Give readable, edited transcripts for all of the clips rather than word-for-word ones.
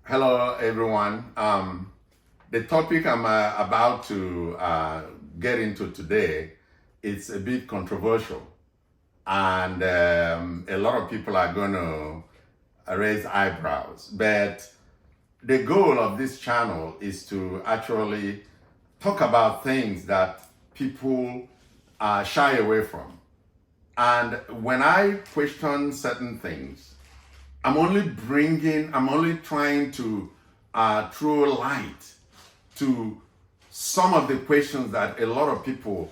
Hello, everyone. The topic I'm about to get into today is a bit controversial, and a lot of people are going to raise eyebrows. But the goal of this channel is to actually talk about things that people shy away from. And when I question certain things, I'm only trying to throw light to some of the questions that a lot of people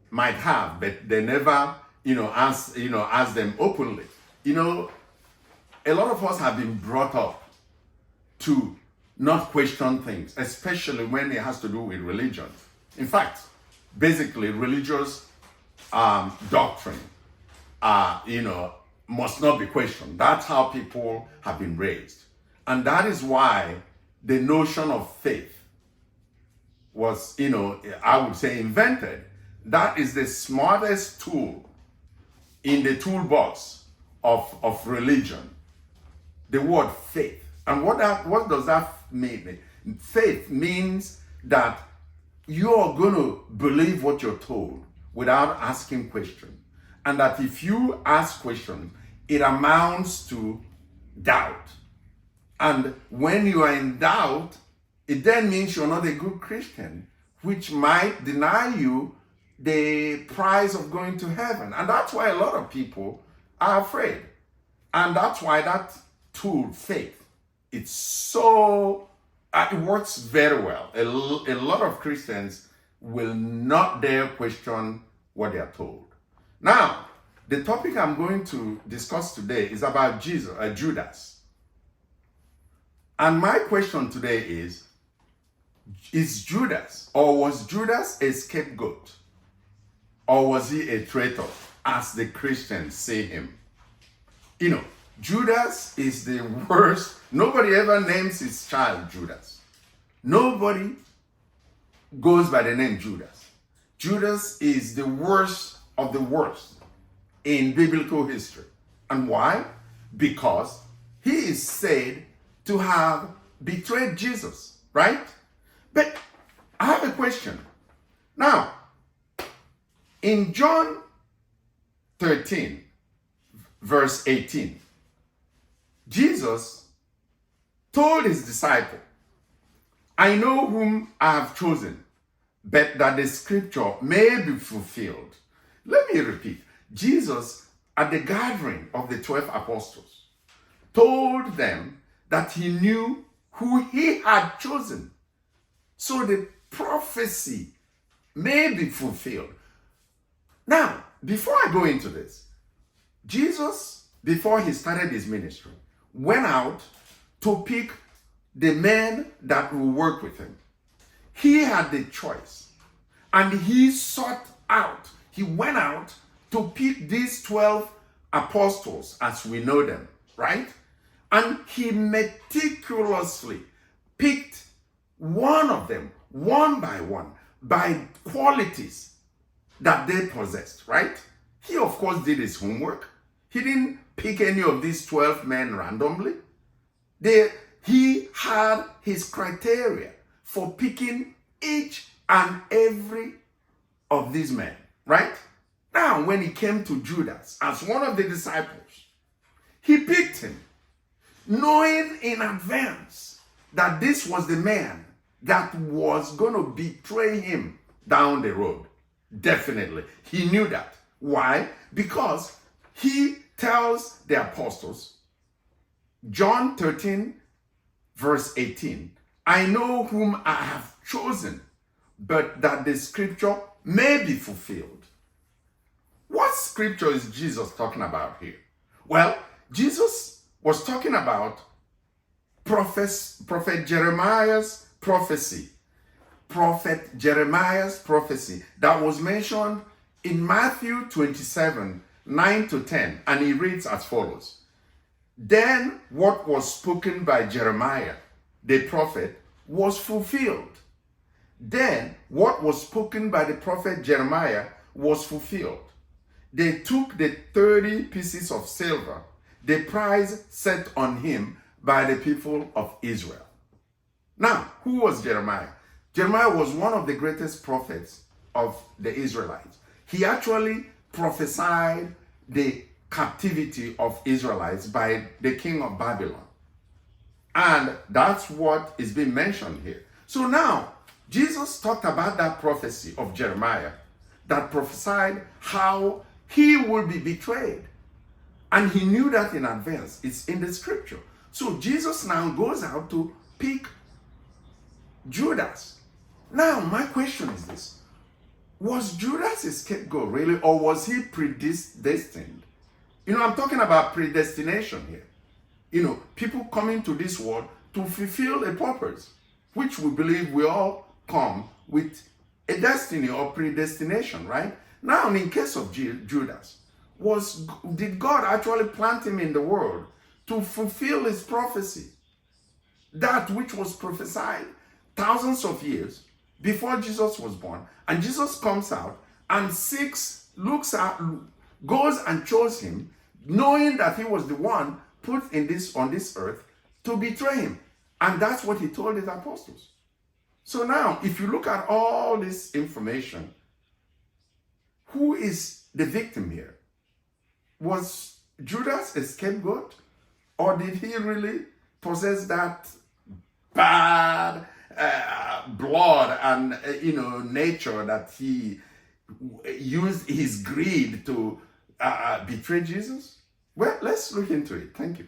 might have, but they never, ask them openly. A lot of us have been brought up to not question things, especially when it has to do with religion. In fact, basically, religious doctrine, must not be questioned. That's how people have been raised. And that is why the notion of faith was, I would say invented. That is the smartest tool in the toolbox of religion. The word faith. And what does that mean? Faith means that you are going to believe what you're told without asking questions. And that if you ask questions, it amounts to doubt. And when you are in doubt, it then means you're not a good Christian, which might deny you the prize of going to heaven. And that's why a lot of people are afraid. And that's why that tool, faith, it's so, it works very well. A lot of Christians will not dare question what they are told. Now, the topic I'm going to discuss today is about Judas. And my question today is Judas, or was Judas a scapegoat? Or was he a traitor, as the Christians say him? Judas is the worst. Nobody ever names his child Judas. Nobody goes by the name Judas. Judas is the worst of the worst in biblical history. And why? Because he is said to have betrayed Jesus, right? But I have a question. Now, in John 13, verse 18, Jesus told his disciple, I know whom I have chosen, but that the scripture may be fulfilled. Let me repeat. Jesus, at the gathering of the 12 apostles, told them that he knew who he had chosen, so the prophecy may be fulfilled. Now, before I go into this, Jesus, before he started his ministry, went out to pick the men that will work with him. He had the choice, and he went out to pick these 12 apostles as we know them, right? And he meticulously picked one of them, one by qualities that they possessed, right? He, of course, did his homework. He didn't pick any of these 12 men randomly. He had his criteria for picking each and every of these men, right? Now, when he came to Judas as one of the disciples, he picked him, knowing in advance that this was the man that was going to betray him down the road. Definitely. He knew that. Why? Because he tells the apostles, John 13, verse 18, I know whom I have chosen, but that the scripture may be fulfilled. What scripture is Jesus talking about here? Well, Jesus was talking about Prophet Jeremiah's prophecy. Prophet Jeremiah's prophecy that was mentioned in Matthew 27, 9 to 10. And he reads as follows. Then what was spoken by Jeremiah, the prophet, was fulfilled. Then what was spoken by the prophet Jeremiah was fulfilled. They took the 30 pieces of silver, the price set on him by the people of Israel. Now, who was Jeremiah? Jeremiah was one of the greatest prophets of the Israelites. He actually prophesied the captivity of Israelites by the king of Babylon. And that's what is being mentioned here. So now, Jesus talked about that prophecy of Jeremiah that prophesied how he will be betrayed. And he knew that in advance. It's in the scripture. So Jesus now goes out to pick Judas. Now, my question is this. Was Judas a scapegoat really, or was he predestined? I'm talking about predestination here. People coming to this world to fulfill a purpose, which we believe we all come with a destiny or predestination, right? Now, in case of Judas, did God actually plant him in the world to fulfill his prophecy? That which was prophesied thousands of years before Jesus was born, and Jesus comes out and goes and chose him, knowing that he was the one put on this earth to betray him. And that's what he told his apostles. So now, if you look at all this information, who is the victim here? Was Judas a scapegoat? Or did he really possess that bad blood and nature that he used his greed to betray Jesus? Well, let's look into it. Thank you.